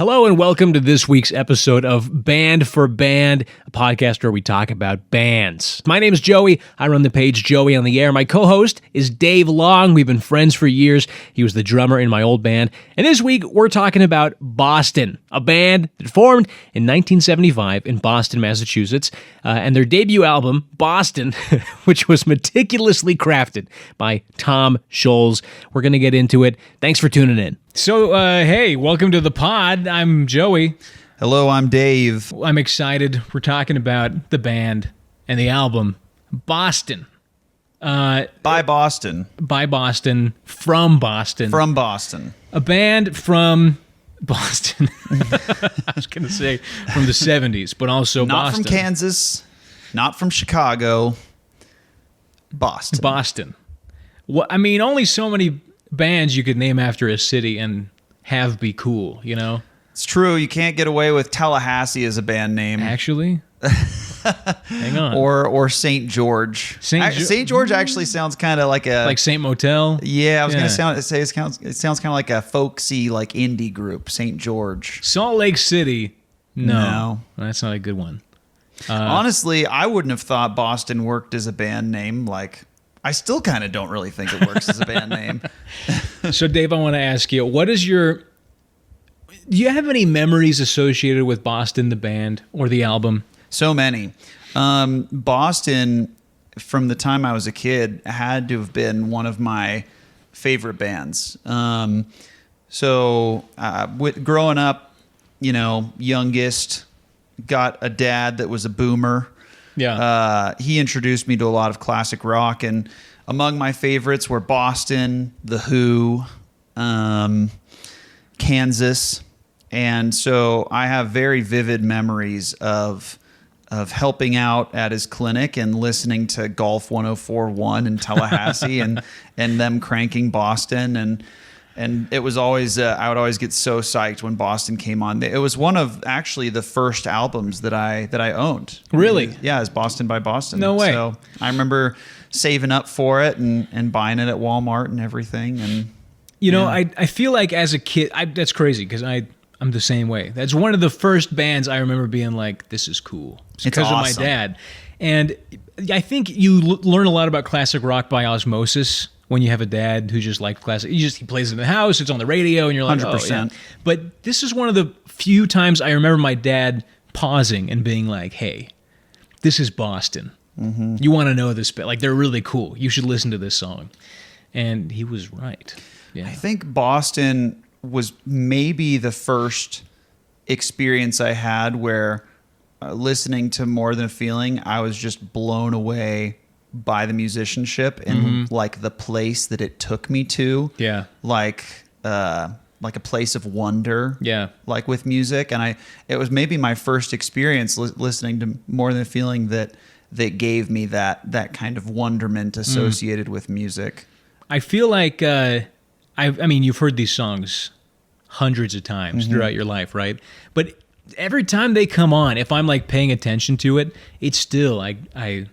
Hello and welcome to this week's episode of Band for Band, a podcast where we talk about bands. My name is Joey. I run the page Joey on the Air. My co-host is Dave Long. We've been friends for years. He was the drummer in my old band. And this week we're talking about Boston, a band that formed in 1975 in Boston, Massachusetts, and their debut album, Boston, which was meticulously crafted by Tom Scholz. We're going to get into it. Thanks for tuning in. So, hey, welcome to the pod. I'm Joey. Hello, I'm Dave. I'm excited. We're talking about the band and the album, Boston. By Boston. By Boston. From Boston. From Boston. A band from Boston. I was going to say from the 70s, but also not Boston. Not from Kansas, not from Chicago. Boston. Boston. Well, I mean, only so many bands you could name after a city and have be cool, you know? It's true. You can't get away with Tallahassee as a band name. Actually? Hang on. Or St. George. St. George actually sounds kind of like a... Like St. Motel? Yeah, I was going to say it sounds kind of like a folksy, like indie group, St. George. Salt Lake City? No. That's not a good one. Honestly, I wouldn't have thought Boston worked as a band name. Like, I still kind of don't really think it works as a band name. So, Dave, I want to ask you, do you have any memories associated with Boston, the band, or the album? So many. Boston, from the time I was a kid, had to have been one of my favorite bands. Growing up, youngest, got a dad that was a boomer. Yeah. He introduced me to a lot of classic rock, and among my favorites were Boston, The Who, Kansas, and so I have very vivid memories of helping out at his clinic and listening to Golf 104.1 in Tallahassee and them cranking Boston, and it was always I would always get so psyched when Boston came on. It was one of actually the first albums that I owned. Really? Yeah, it's Boston by Boston. No way. So I remember saving up for it and buying it at Walmart and everything. And I feel like as a kid, that's crazy because I'm the same way. That's one of the first bands I remember being like, this is cool. It's because awesome. of my dad. And I think you learn a lot about classic rock by osmosis when you have a dad who just liked classic. He plays it in the house, it's on the radio, and you're like, 100%. Oh, yeah. But this is one of the few times I remember my dad pausing and being like, hey, this is Boston. Mm-hmm. You want to know this band? Like, they're really cool. You should listen to this song. And he was right. Yeah. I think Boston was maybe the first experience I had where listening to More Than a Feeling, I was just blown away by the musicianship and like the place that it took me to. Yeah. Like a place of wonder. Yeah. Like with music. And it was maybe my first experience listening to More Than a Feeling that gave me that kind of wonderment associated with music. I feel like, I mean, you've heard these songs hundreds of times throughout your life, right? But every time they come on, if I'm like paying attention to it, it's still, I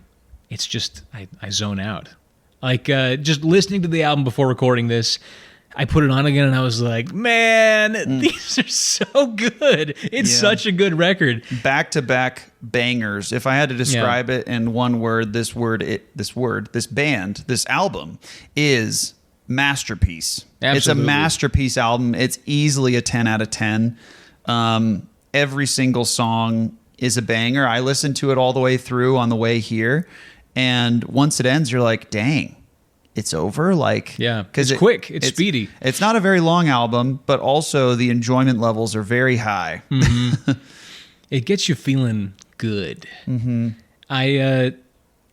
zone out. Like, just listening to the album before recording this, I put it on again and I was like, man, these are so good. It's such a good record. Back-to-back bangers. If I had to describe it in one word, this band, this album is masterpiece. Absolutely. It's a masterpiece album. It's easily a 10 out of 10. Every single song is a banger. I listened to it all the way through on the way here. And once it ends, you're like, dang, it's over? Like, yeah, it's quick. It's speedy. It's not a very long album, but also the enjoyment levels are very high. Mm-hmm. It gets you feeling good. Mm-hmm.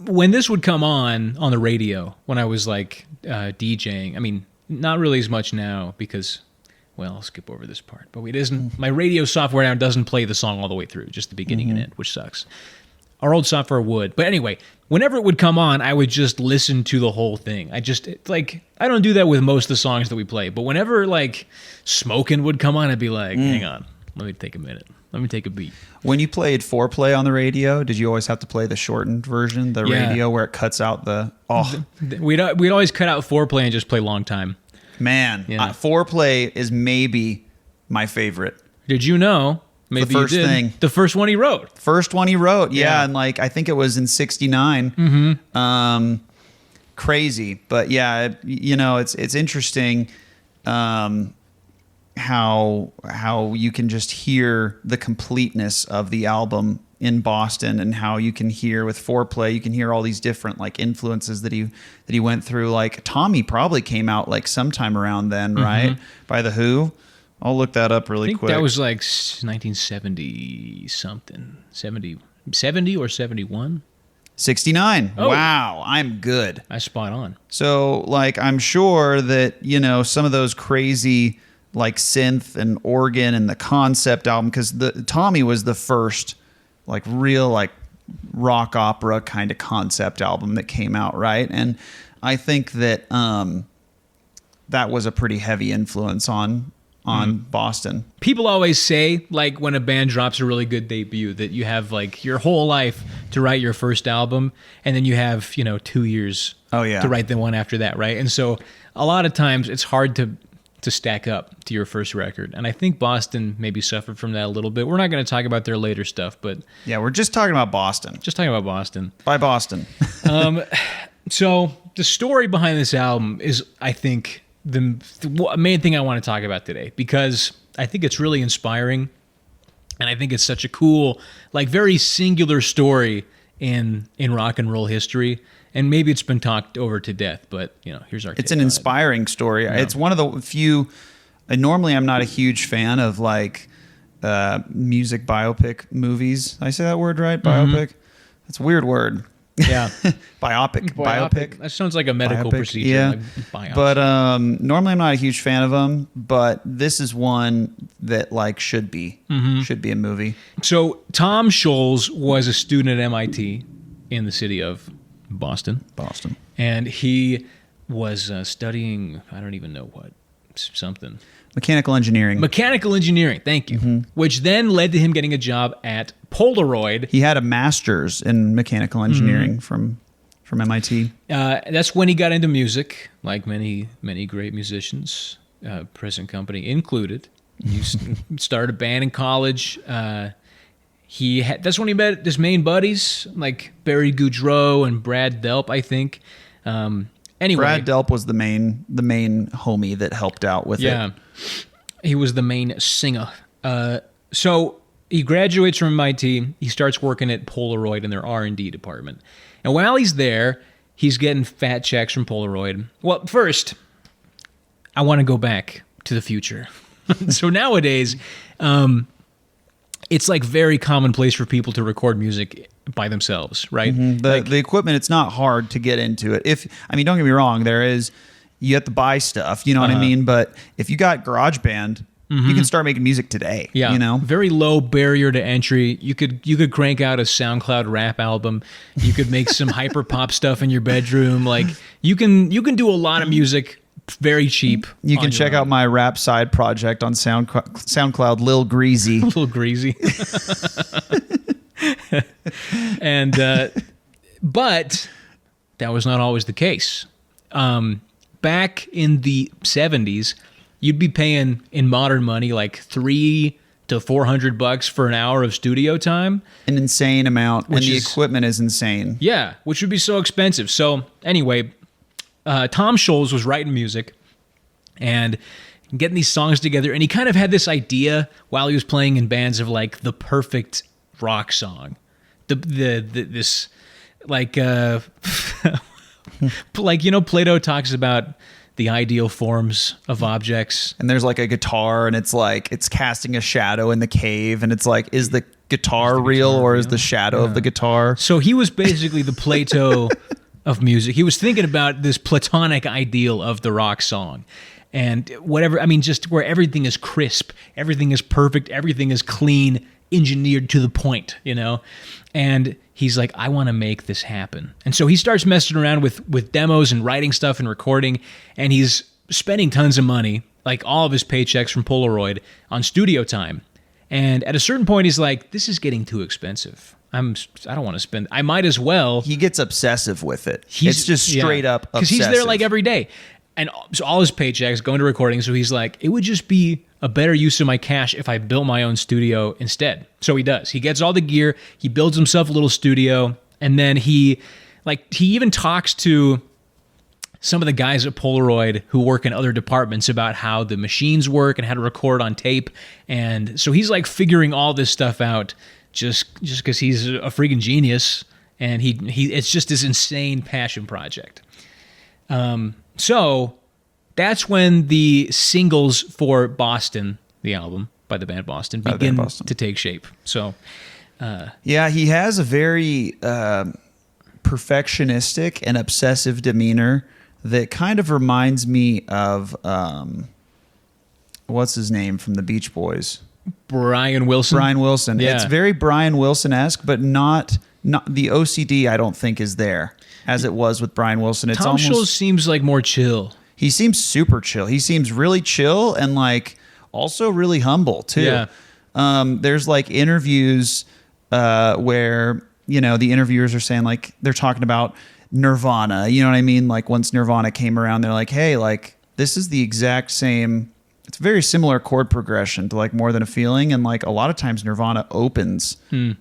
When this would come on the radio, when I was like DJing, I mean, not really as much now because, well, I'll skip over this part. But it isn't. My radio software now doesn't play the song all the way through, just the beginning and end, which sucks. Our old software would. But anyway, whenever it would come on, I would just listen to the whole thing. I don't do that with most of the songs that we play. But whenever, like, Smokin' would come on, I'd be like, hang on, let me take a minute. Let me take a beat. When you played foreplay on the radio, did you always have to play the shortened version, the radio where it cuts out the... Oh. We'd always cut out foreplay and just play long time. Man, foreplay is maybe my favorite. Did you know? Maybe The first you did. thing. The first one he wrote. First one he wrote, Yeah. and like I think it was in '69. Mm-hmm. Crazy, but yeah, it's interesting how you can just hear the completeness of the album in Boston, and how you can hear with Foreplay, you can hear all these different like influences that he went through. Like Tommy probably came out like sometime around then, right? By The Who. I'll look that up really quick. That was like 1970 something. 70 or 71? 69. Oh. Wow, I'm good. I spot on. So, like, I'm sure that, some of those crazy, like, synth and organ and the concept album, because Tommy was the first, like, real, like, rock opera kind of concept album that came out, right? And I think that that was a pretty heavy influence on Boston. People always say, like, when a band drops a really good debut, that you have, like, your whole life to write your first album, and then you have, 2 years to write the one after that, right? And so a lot of times it's hard to stack up to your first record. And I think Boston maybe suffered from that a little bit. We're not going to talk about their later stuff, but... Yeah, we're just talking about Boston. Just talking about Boston. By Boston. So the story behind this album is, I think... the main thing I want to talk about today, because I think it's really inspiring, and I think it's such a cool, like, very singular story in rock and roll history, and maybe it's been talked over to death, but here's our It's an inspiring story. Yeah. It's one of the few. Normally, I'm not a huge fan of like music biopic movies. Did I say that word right? Biopic. That's a weird word. Yeah. Biopic. That sounds like a medical procedure. Yeah. Like biopsy. But normally I'm not a huge fan of them, but this is one that like should be a movie. So Tom Scholz was a student at MIT in the city of Boston. And he was studying, I don't even know what, something. Mechanical engineering. Thank you. Which then led to him getting a job at Polaroid. He had a master's in mechanical engineering from MIT. That's when he got into music, like many great musicians, present company included. He started a band in college. That's when he met his main buddies, like Barry Goudreau and Brad Delp, I think. Anyway, Brad Delp was the main homie that helped out with it. Yeah, he was the main singer. So he graduates from MIT. He starts working at Polaroid in their R&D department. And while he's there, he's getting fat checks from Polaroid. Well, first, I want to go back to the future. So nowadays, it's like very commonplace for people to record music by themselves, right? The equipment, it's not hard to get into it. Don't get me wrong, you have to buy stuff, you know what I mean? But if you got GarageBand, you can start making music today. Yeah, very low barrier to entry. You could crank out a SoundCloud rap album. You could make some hyper pop stuff in your bedroom. Like you can do a lot of music very cheap. You can check out my rap side project on SoundCloud, Lil Greasy. Lil Greasy. And but that was not always the case. Back in the 70s, you'd be paying in modern money like $300 to $400 for an hour of studio time. An insane amount, and the equipment is insane. Yeah, which would be so expensive. So anyway, Tom Scholz was writing music and getting these songs together, and he kind of had this idea while he was playing in bands of like the perfect rock song. This like like Plato talks about the ideal forms of objects, and there's like a guitar, and it's like it's casting a shadow in the cave, and it's like, is the guitar real or is the shadow of the guitar? So he was basically the Plato of music. He was thinking about this platonic ideal of the rock song. And whatever, just where everything is crisp, everything is perfect, everything is clean, engineered to the point, And he's like, I want to make this happen. And so he starts messing around with demos and writing stuff and recording, and he's spending tons of money, like all of his paychecks from Polaroid, on studio time. And at a certain point, he's like, this is getting too expensive. I don't want to spend, I might as well. He gets obsessive with it. It's just straight up obsessive. Because he's there like every day. and so all his paychecks going to recording. So he's like, it would just be a better use of my cash if I built my own studio instead. So he does. He gets all the gear. He builds himself a little studio. And then he even talks to some of the guys at Polaroid who work in other departments about how the machines work and how to record on tape. And so he's like figuring all this stuff out just because he's a freaking genius. And he it's just this insane passion project. So that's when the singles for Boston, the album by the band Boston, begin to take shape. So, yeah, he has a very perfectionistic and obsessive demeanor that kind of reminds me of what's his name from the Beach Boys? Brian Wilson. Brian Wilson. Yeah. It's very Brian Wilson-esque, but not the OCD. I don't think is there as it was with Brian Wilson. It's Tom Scholz seems like more chill. He seems super chill. He seems really chill and like also really humble too. Yeah. There's like interviews where, you know, the interviewers are saying like they're talking about Nirvana. You know what I mean? Like once Nirvana came around, they're like, hey, like this is the exact same. It's very similar chord progression to like More Than a Feeling. And like a lot of times Nirvana opens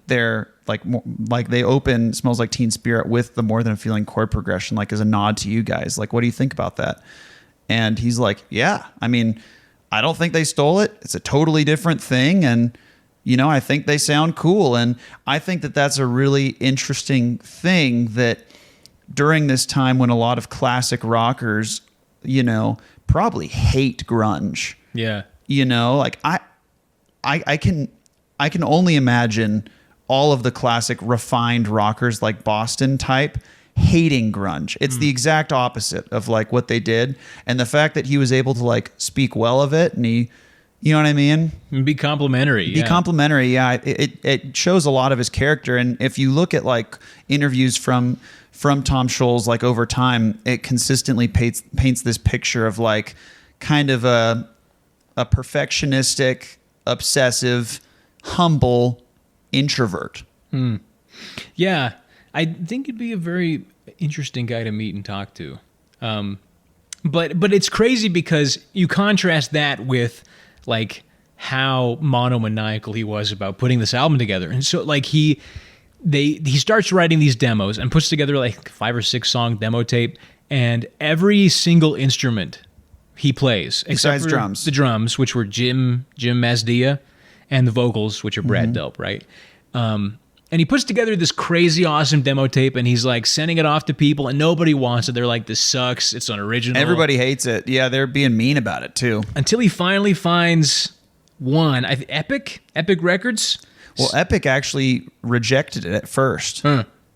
their like they open Smells Like Teen Spirit with the More Than a Feeling chord progression, like as a nod to you guys. Like, what do you think about that? And he's like, yeah, I mean, I don't think they stole it. It's a totally different thing. And, you know, I think they sound cool. And I think that that's a really interesting thing that during this time when a lot of classic rockers, you know, probably hate grunge. Yeah. You know, like I can only imagine all of the classic refined rockers like Boston type hating grunge. It's the exact opposite of like what they did. And the fact that he was able to like speak well of it and he, you know what I mean? Be complimentary. Be complimentary. Yeah. It shows a lot of his character. And if you look at like interviews from Tom Scholz, like over time, it consistently paints this picture of like kind of a perfectionistic, obsessive, humble introvert. Yeah. I think it'd be a very interesting guy to meet and talk to. But it's crazy because you contrast that with like how monomaniacal he was about putting this album together. And so like he starts writing these demos and puts together like 5 or 6 song demo tape, and every single instrument he plays, besides except for drums, the drums, which were Jim Mazdia, and the vocals, which are Brad Delp, right? And he puts together this crazy awesome demo tape, and he's like sending it off to people, and nobody wants it. They're like, this sucks. It's unoriginal. Everybody hates it. Yeah, they're being mean about it too. Until he finally finds one, Epic Records. Well, Epic actually rejected it at first.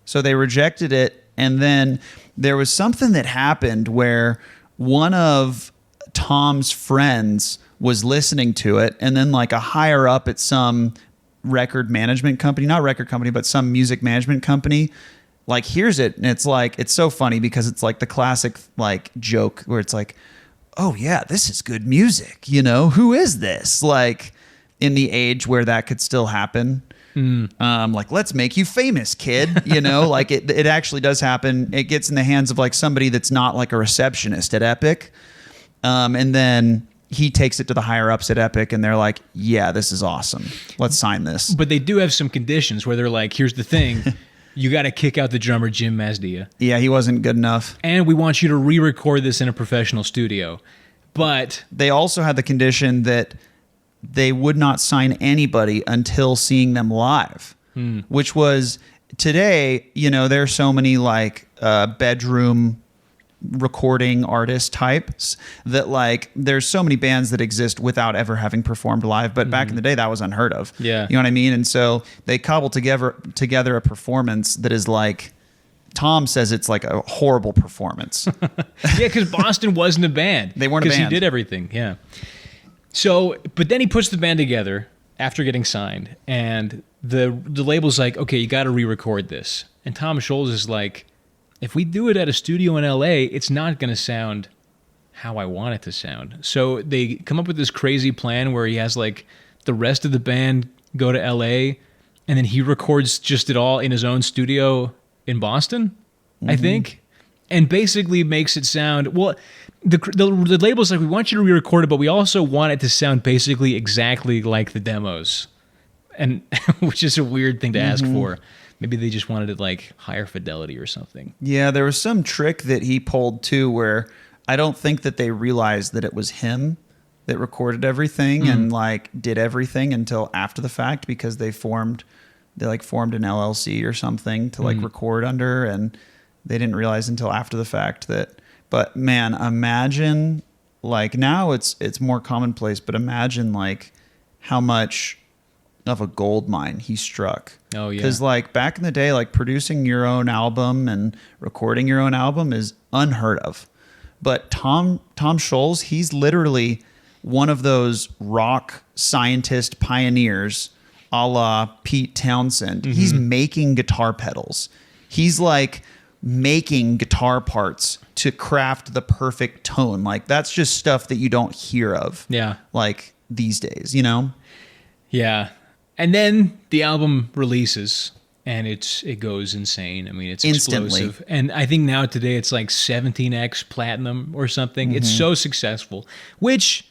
So they rejected it, and then there was something that happened where one of Tom's friends was listening to it, and then like a higher up at some record management company, not record company, but some music management company, like hears it, and it's like, it's so funny because it's like the classic like joke where it's like, oh yeah, this is good music, you know, who is this? Like in the age where that could still happen. Like, let's make you famous, kid. You know, like it actually does happen. It gets in the hands of like somebody that's not like a receptionist at Epic. And then he takes it to the higher ups at Epic, and they're like, yeah, this is awesome. Let's sign this. But they do have some conditions where they're like, here's the thing. You got to kick out the drummer, Jim Mazdia. Yeah, he wasn't good enough. And we want you to re-record this in a professional studio. But they also had the condition that they would not sign anybody until seeing them live, which was today, you know, there are so many like bedroom recording artist types that like there's so many bands that exist without ever having performed live, but back in the day that was unheard of. Yeah. You know what I mean? And so they cobbled together a performance that is like, Tom says it's like a horrible performance. Yeah, because Boston wasn't a band. They weren't a band. Because he did everything, yeah. So, but then he puts the band together after getting signed, and the label's like, okay, you got to re-record this. And Tom Scholz is like, if we do it at a studio in LA, it's not going to sound how I want it to sound. So they come up with this crazy plan where he has like the rest of the band go to LA, and then he records just it all in his own studio in Boston, I think, and basically makes it sound, well, the label's like, we want you to re-record it, but we also want it to sound basically exactly like the demos, and which is a weird thing to ask for. Maybe they just wanted it like higher fidelity or something. Yeah, there was some trick that he pulled too, where I don't think that they realized that it was him that recorded everything and like did everything until after the fact, because they formed an LLC or something to like record under, and they didn't realize until after the fact that. But man, imagine, like, now it's more commonplace, but imagine like how much of a gold mine he struck. Oh yeah. Because like back in the day, like producing your own album and recording your own album is unheard of. But Tom Scholz, he's literally one of those rock scientist pioneers, a la Pete Townsend. He's making guitar pedals. He's like making guitar parts to craft the perfect tone. Like, that's just stuff that you don't hear of. Yeah. Like these days, you know? Yeah. And then the album releases and it goes insane. I mean, it's Instantly. explosive. And I think now today it's like 17x platinum or something. It's so successful, which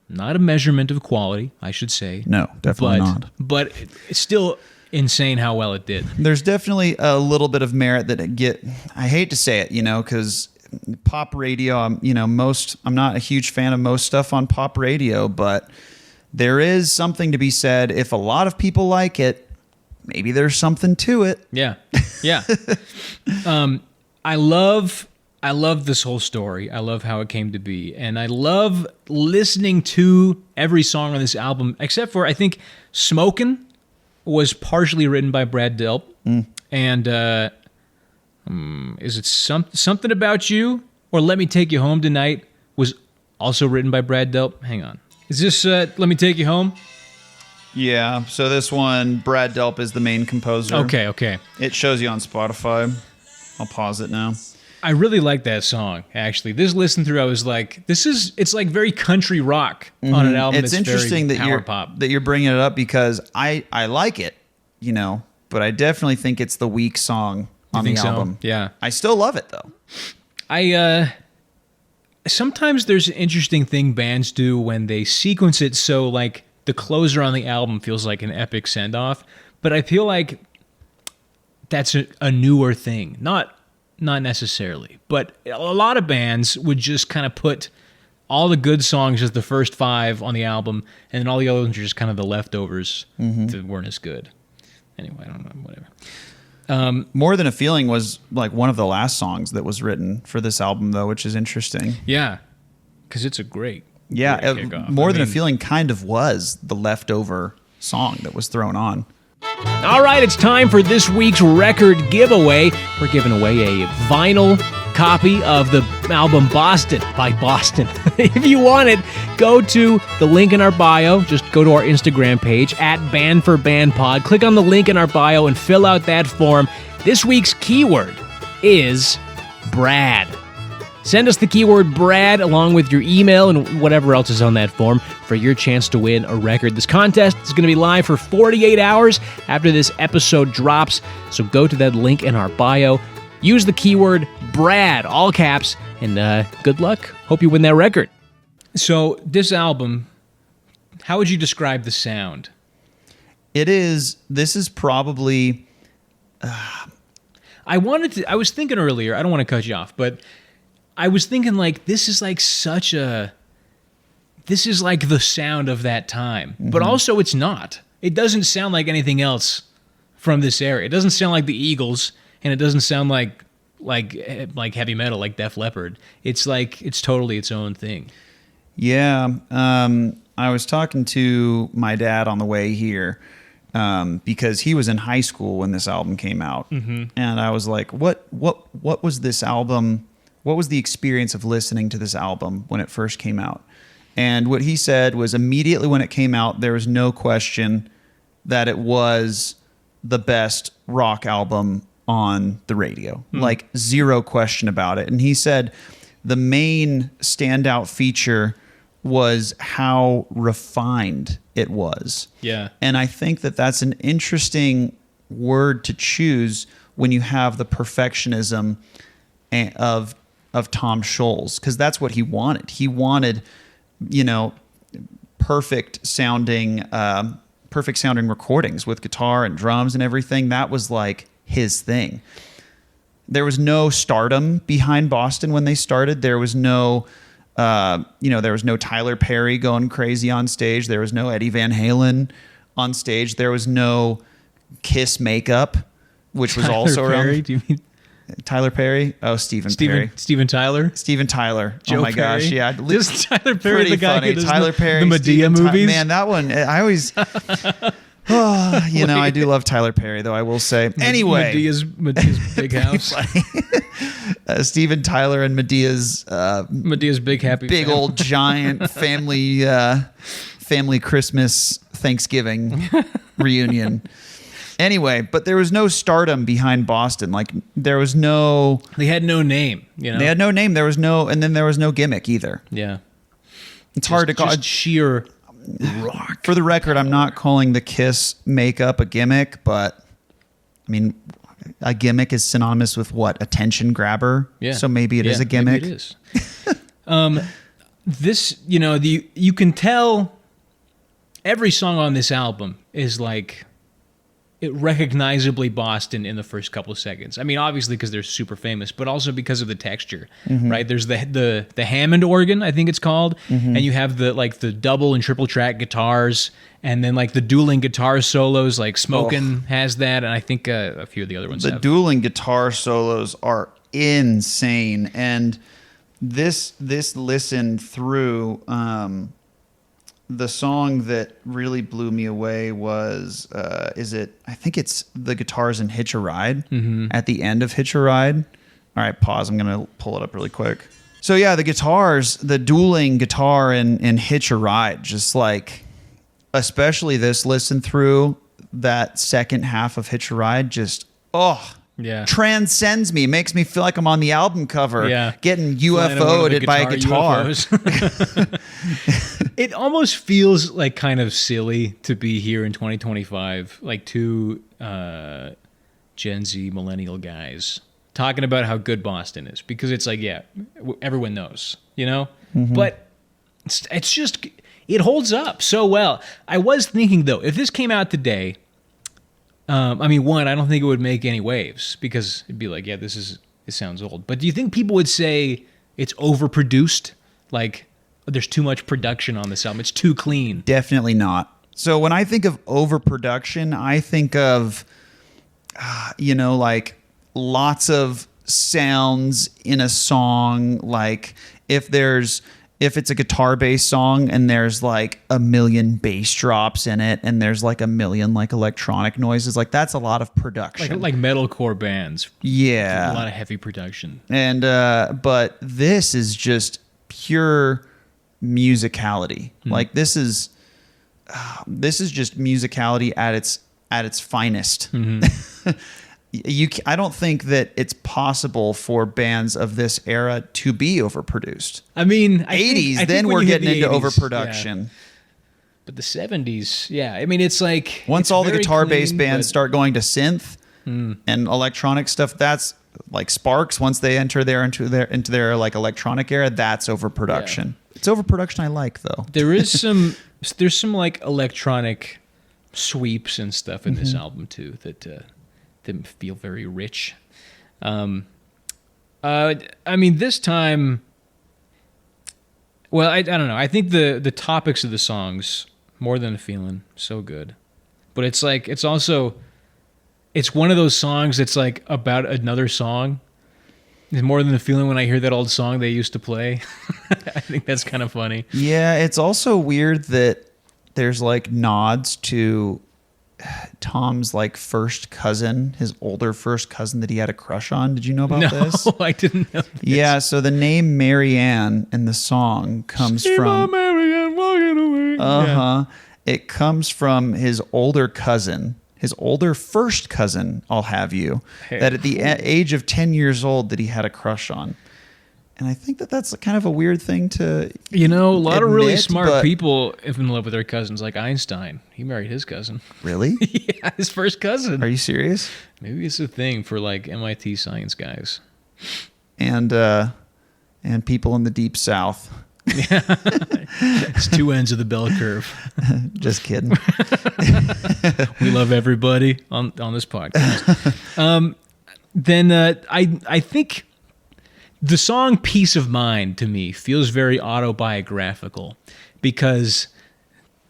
not a measurement of quality, I should say. No, definitely not. But it's still insane how well it did. There's definitely a little bit of merit that I hate to say it, you know, because pop radio, I'm not a huge fan of most stuff on pop radio, but there is something to be said. If a lot of people like it, maybe there's something to it. Yeah. Yeah. I love this whole story. I love how it came to be. And I love listening to every song on this album, except for, I think, Smokin' was partially written by Brad Delp. And is it Something About You or Let Me Take You Home Tonight was also written by Brad Delp. Hang on. Is this Let Me Take You Home? Yeah, so this one, Brad Delp is the main composer. Okay. It shows you on Spotify. I'll pause it now. I really like that song, actually. This listen through, I was like, it's like very country rock on an album. It's interesting very that pop. you're bringing it up, because I like it, you know, but I definitely think it's the weak song on the album. So? Yeah. I still love it though. Sometimes there's an interesting thing bands do when they sequence it so like the closer on the album feels like an epic send-off, but I feel like that's a newer thing. Not necessarily, but a lot of bands would just kind of put all the good songs as the first 5 on the album, and then all the other ones are just kind of the leftovers that weren't as good. Anyway, I don't know, whatever. More Than a Feeling was like one of the last songs that was written for this album, though, which is interesting. Yeah, because it's a great kickoff. More Than a Feeling kind of was the leftover song that was thrown on. All right, it's time for this week's record giveaway. We're giving away a vinyl copy of the album Boston by Boston. If you want it, go to the link in our bio. Just go to our Instagram page @BandForBandPod. Click on the link in our bio and fill out that form. This week's keyword is Brad. Send us the keyword Brad along with your email and whatever else is on that form for your chance to win a record. This contest is going to be live for 48 hours after this episode drops, so go to that link in our bio. Use the keyword Brad, all caps, and good luck. Hope you win that record. So this album, how would you describe the sound? This is probably... I was thinking earlier, I don't want to cut you off, but I was thinking like, this is like the sound of that time, but also it's not. It doesn't sound like anything else from this era. It doesn't sound like the Eagles, and it doesn't sound like heavy metal, like Def Leppard. It's totally its own thing. Yeah. I was talking to my dad on the way here, because he was in high school when this album came out. And I was like, what was this album? What was the experience of listening to this album when it first came out? And what he said was, immediately when it came out, there was no question that it was the best rock album on the radio. Like, zero question about it. And he said the main standout feature was how refined it was. Yeah. And I think that that's an interesting word to choose when you have the perfectionism of of Tom Scholz, because that's what he wanted. He wanted, perfect sounding recordings with guitar and drums and everything. That was like his thing. There was no stardom behind Boston when they started. There was no, there was no Tyler Perry going crazy on stage. There was no Eddie Van Halen on stage. There was no Kiss makeup, which was also Perry, around. do you mean Tyler Perry? Oh, Steven Perry. Steven Tyler? Steven Tyler. Joe oh my Perry? gosh, yeah. Just Tyler Perry, Pretty the guy funny. who does Tyler Perry, the Medea movies. Man, that one, I always... I do love Tyler Perry, though, I will say. Anyway. Medea's Big House. Steven Tyler and Medea's Big Happy big family. old giant family Christmas Thanksgiving reunion. Anyway, but there was no stardom behind Boston. Like, there was no... They had no name, They had no name. There was no... And then there was no gimmick either. Yeah. It's hard to call... Just sheer rock. For the record, I'm not calling the Kiss makeup a gimmick, but, I mean, a gimmick is synonymous with what? Attention grabber? Yeah. So maybe it is a gimmick. Maybe it is. This, you can tell every song on this album is like... it recognizably Boston in the first couple of seconds. I mean, obviously because they're super famous, but also because of the texture, right? There's the Hammond organ, I think it's called, and you have the double and triple track guitars, and then like the dueling guitar solos. Like Smokin' has that, and I think a few of the other ones. The have. dueling guitar solos are insane, and this listen through. The song that really blew me away was, I think it's the guitars in Hitch a Ride, at the end of Hitch a Ride. All right, pause. I'm going to pull it up really quick. So yeah, the guitars, the dueling guitar in Hitch a Ride, just like, especially this listen through, that second half of Hitch a Ride, just, transcends me. Makes me feel like I'm on the album cover, getting UFO'd by a guitar. It almost feels like kind of silly to be here in 2025, like two Gen Z millennial guys talking about how good Boston is, because it's like, everyone knows, But it's just, it holds up so well. I was thinking, though, if this came out today, I don't think it would make any waves, because it'd be like, it sounds old. But do you think people would say it's overproduced? Like, there's too much production on this album. It's too clean. Definitely not. So when I think of overproduction, I think of, like lots of sounds in a song. Like if it's a guitar-based song and there's like a million bass drops in it and there's like a million like electronic noises, like that's a lot of production. Like metalcore bands. Yeah. A lot of heavy production. And but this is just pure musicality. Like this is just musicality at its finest. I don't think that it's possible for bands of this era to be overproduced. I mean, 80s, I then think we're getting into 80s, overproduction. Yeah. But the 70s, I mean, it's like once all the guitar-based clean, bands start going to synth and electronic stuff, that's like Sparks. Once they enter into their like electronic era, that's overproduction. Yeah. It's overproduction I like, though. There's some like electronic sweeps and stuff in this album too that feel very rich. I mean, this time, well, I don't know. I think the topics of the songs, More Than a Feeling, so good. But it's like, it's also, it's one of those songs that's like about another song. It's More Than a Feeling when I hear that old song they used to play. I think that's kind of funny. Yeah, it's also weird that there's like nods to Tom's like first cousin, his older first cousin that he had a crush on. Did you know about this? No, I didn't know this. Yeah, so the name Marianne in the song comes from Marianne walking away. Yeah. It comes from his older cousin, his older first cousin, I'll have you, that at the age of 10 years old that he had a crush on. And I think that that's kind of a weird thing to a lot of really admit, smart people are in love with their cousins, like Einstein. He married his cousin. Really? Yeah, his first cousin. Are you serious? Maybe it's a thing for like MIT science guys. And and people in the deep South. It's two ends of the bell curve. Just kidding. We love everybody on this podcast. Then I think the song "Peace of Mind" to me feels very autobiographical, because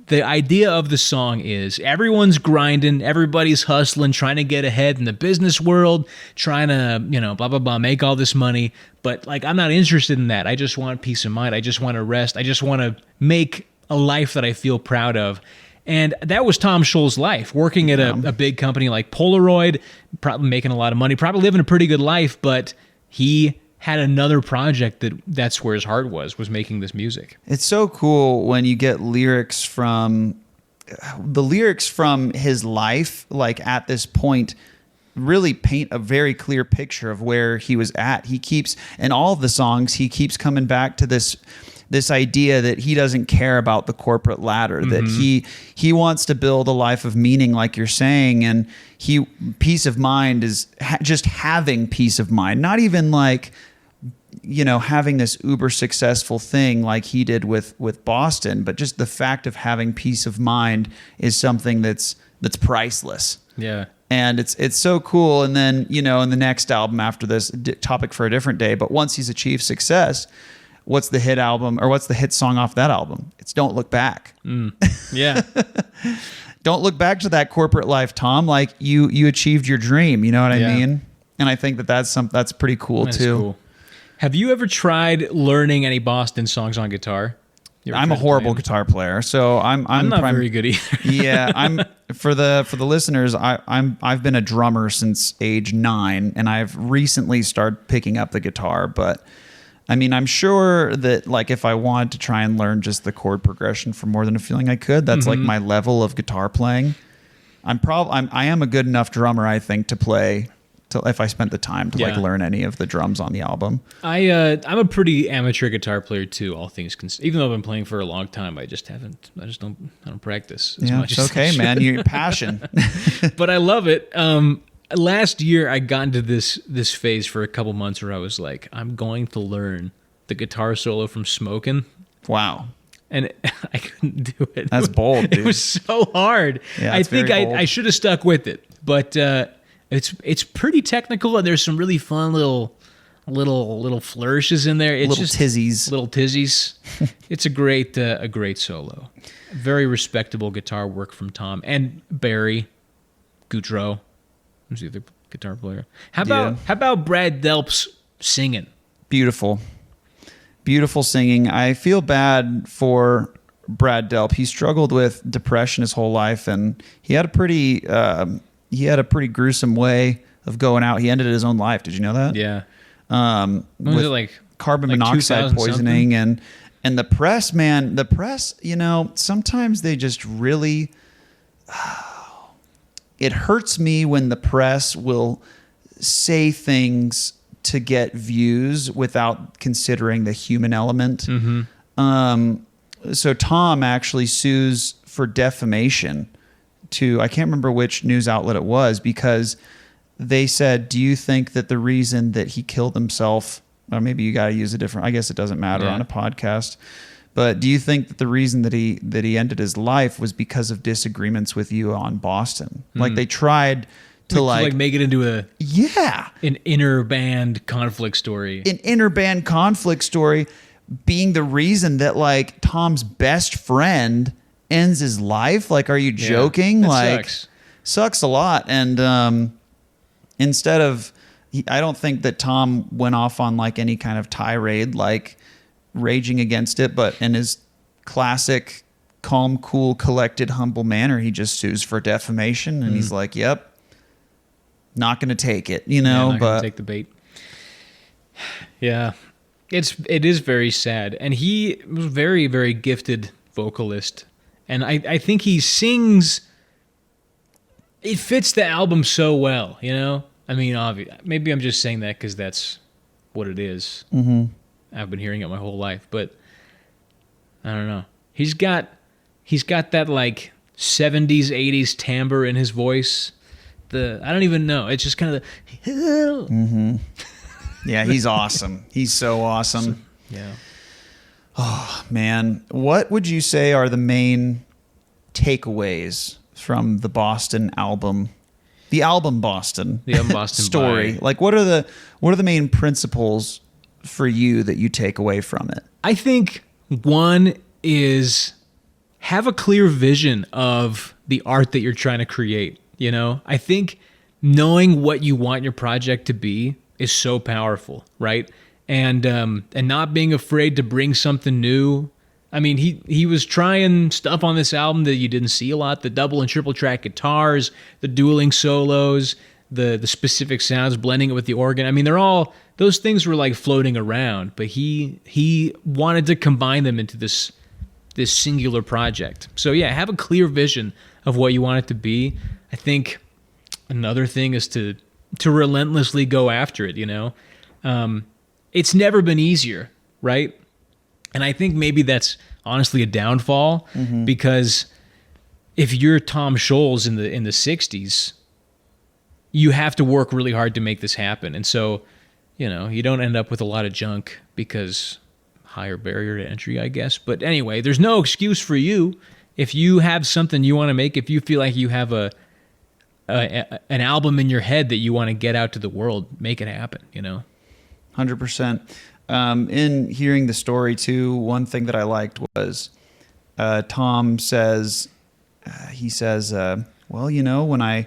the idea of the song is everyone's grinding, everybody's hustling, trying to get ahead in the business world, trying to, blah, blah, blah, make all this money. But like, I'm not interested in that. I just want peace of mind. I just want to rest. I just want to make a life that I feel proud of. And that was Tom Scholz's life, working at a big company like Polaroid, probably making a lot of money, probably living a pretty good life, but he had another project that's where his heart was making this music. It's so cool when you get lyrics from his life, like at this point, really paint a very clear picture of where he was at. He keeps, in all of the songs, he keeps coming back to this idea that he doesn't care about the corporate ladder, that he wants to build a life of meaning, like you're saying, and peace of mind is just having peace of mind, not even like, having this uber successful thing like he did with Boston, but just the fact of having peace of mind is something that's priceless. Yeah. And it's so cool. And then, in the next album after this, topic for a different day, but once he's achieved success, what's the hit album, or what's the hit song off that album? It's Don't Look Back. Yeah. Don't look back to that corporate life, Tom. Like you achieved your dream. You know what I mean? And I think that's pretty cool too. Cool. Have you ever tried learning any Boston songs on guitar? I'm a horrible guitar player, so I'm not very good either. Yeah, I'm for the listeners. I've been a drummer since age 9, and I've recently started picking up the guitar. But I mean, I'm sure that like if I wanted to try and learn just the chord progression for More Than a Feeling, I could. That's like my level of guitar playing. I am a good enough drummer, I think, to play. If I spent the time to like learn any of the drums on the album. I'm a pretty amateur guitar player too, all things considered. Even though I've been playing for a long time, I don't practice as much. It's okay, man. Your passion. But I love it. Last year I got into this phase for a couple months where I was like, I'm going to learn the guitar solo from Smokin'. Wow. And I couldn't do it. That's bold, dude. It was so hard. Yeah, I think I should have stuck with it, but it's pretty technical, and there's some really fun little flourishes in there. It's little tizzies. It's a great solo. Very respectable guitar work from Tom and Barry Goudreau. Who's the other guitar player? How about Brad Delp's singing? Beautiful Singing. I feel bad for Brad Delp. He struggled with depression his whole life, and he had a pretty gruesome way of going out. He ended his own life. Did you know that? Yeah. Was it like carbon monoxide poisoning and the press, man, sometimes they just really, it hurts me when the press will say things to get views without considering the human element. So Tom actually sues for defamation to, I can't remember which news outlet it was, because they said, do you think that the reason that he killed himself, or maybe you got to use a different, I guess it doesn't matter on a podcast, but do you think that the reason that he ended his life was because of disagreements with you on Boston? Like they tried to like make it into an inner band conflict story. An inner band conflict story being the reason that like Tom's best friend ends his life. Like, are you joking? Like, sucks a lot. And instead of, I don't think that Tom went off on like any kind of tirade, like raging against it, but in his classic calm, cool, collected, humble manner, he just sues for defamation. And he's like, yep, not going to take it, not gonna take the bait. Yeah. It is very sad. And he was a very, very gifted vocalist. And I think he sings, it fits the album so well, I mean, maybe I'm just saying that because that's what it is. I've been hearing it my whole life, but I don't know. He's got that like 70s, 80s timbre in his voice. I don't even know. It's just kind of Yeah, he's awesome. He's so awesome. Yeah. Oh, man. What would you say are the main takeaways from the Boston album? The album Boston. The album Boston story. by- Like what are the main principles for you that you take away from it? I think one is have a clear vision of the art that you're trying to create. You know, I think knowing what you want your project to be is so powerful, right? And not being afraid to bring something new. I mean, he was trying stuff on this album that you didn't see a lot: the double and triple track guitars, the dueling solos, the specific sounds, blending it with the organ. I mean, those things were like floating around, but he wanted to combine them into this singular project. So yeah, have a clear vision of what you want it to be. I think another thing is to relentlessly go after it, you know. It's never been easier, right? And I think maybe that's honestly a downfall, because if you're Tom Scholz in the 60s, you have to work really hard to make this happen. And so, you know, you don't end up with a lot of junk because higher barrier to entry, I guess. But anyway, there's no excuse for you. If you have something you want to make, if you feel like you have an album in your head that you want to get out to the world, make it happen, you know? 100%. In hearing the story too, one thing that I liked was Tom says, well, you know, when I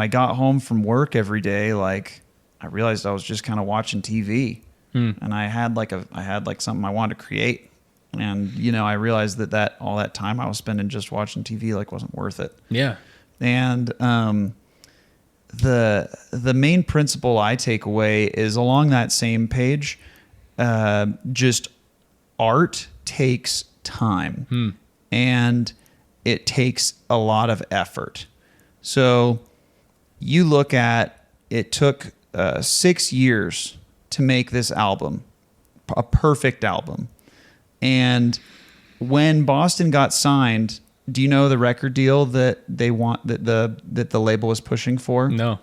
got home from work every day, like I realized I was just kind of watching TV, and I had like something I wanted to create, and you know, I realized that all that time I was spending just watching TV like wasn't worth it. Yeah. And the main principle I take away is along that same page. Just art takes time, and it takes a lot of effort. So you look at, it took 6 years to make this album, a perfect album. And when Boston got signed, do you know the record deal that the label was pushing for? No.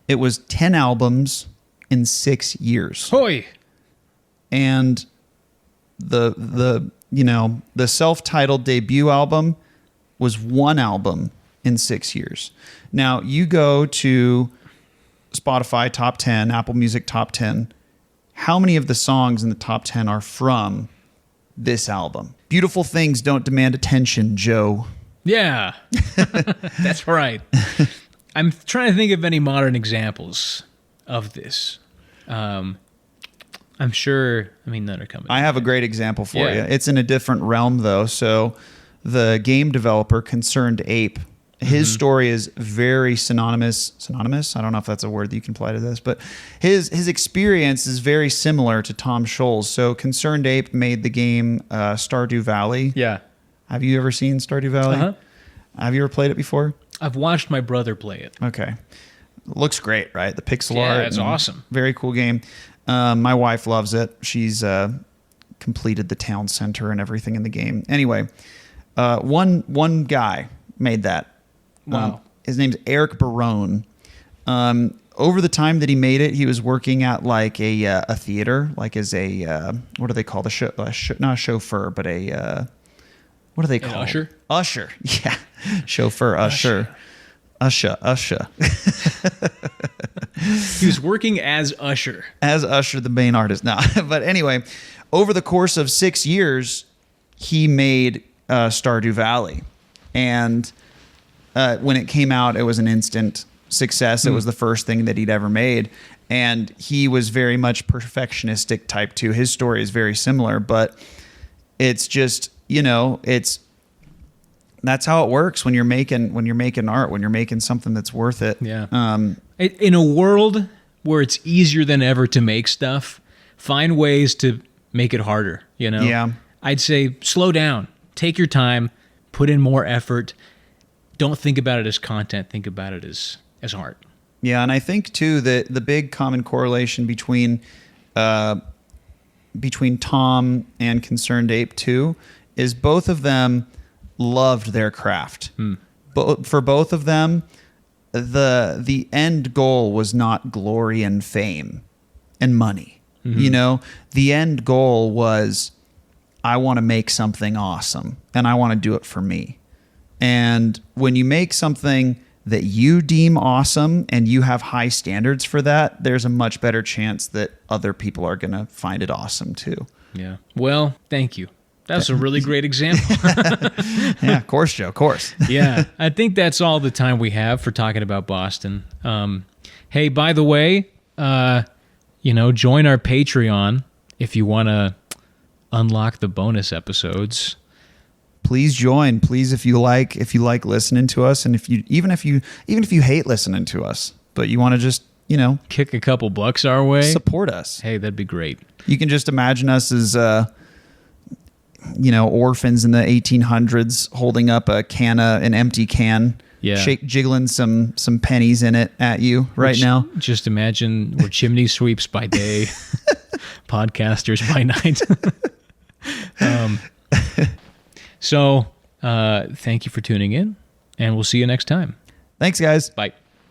It was 10 albums in 6 years. Hoy. And the self-titled debut album was one album in 6 years. Now you go to Spotify top 10, Apple Music top 10. How many of the songs in the top 10 are from this album? Beautiful Things Don't Demand Attention, Joe. Yeah. That's right. I'm trying to think of any modern examples of this. I'm sure, none are coming. I have a great example for Yeah. you. It's in a different realm, though. So the game developer, Concerned Ape, his story is very synonymous. I don't know if that's a word that you can apply to this, but his experience is very similar to Tom Scholz. So Concerned Ape made the game Stardew Valley. Yeah. Have you ever seen Stardew Valley? Uh-huh. Have you ever played it before? I've watched my brother play it. Okay. Looks great, right? The pixel Yeah, art. it's awesome. Very cool game. My wife loves it. She's completed the town center and everything in the game. Anyway, one guy made that. Wow. His name's Eric Barone. Over the time that he made it, he was working at like a theater, like as a what do they call the not a chauffeur, but a what do they call usher? Usher, yeah, chauffeur, usher. He was working as Usher. As Usher, the main artist. No, but anyway, over the course of 6 years, he made Stardew Valley, and when it came out, it was an instant success. It was the first thing that he'd ever made, and he was very much perfectionistic type too. His story is very similar, but it's just, that's how it works when you're making art, when you're making something that's worth it. Yeah. In a world where it's easier than ever to make stuff, find ways to make it harder, Yeah. I'd say slow down, take your time, put in more effort. Don't think about it as content, think about it as art. Yeah, and I think too that the big common correlation between Tom and Concerned Ape too is both of them loved their craft. But for both of them, the end goal was not glory and fame. and money. You know, the end goal was, I want to make something awesome and I want to do it for me. And when you make something that you deem awesome and you have high standards for that, there's a much better chance that other people are going to find it awesome too. Yeah. Well, thank you. That's a really great example. Yeah, of course, Joe, of course. Yeah. I think that's all the time we have for talking about Boston. Hey, by the way, join our Patreon if you want to unlock the bonus episodes. Please join. Please, if you like listening to us, and even if you hate listening to us, but you want to just, kick a couple bucks our way, support us. Hey, that'd be great. You can just imagine us as orphans in the 1800s holding up an empty can. Yeah. Jiggling some pennies in it at you now. Just imagine we're chimney sweeps by day, podcasters by night. So thank you for tuning in, and we'll see you next time. Thanks, guys. Bye.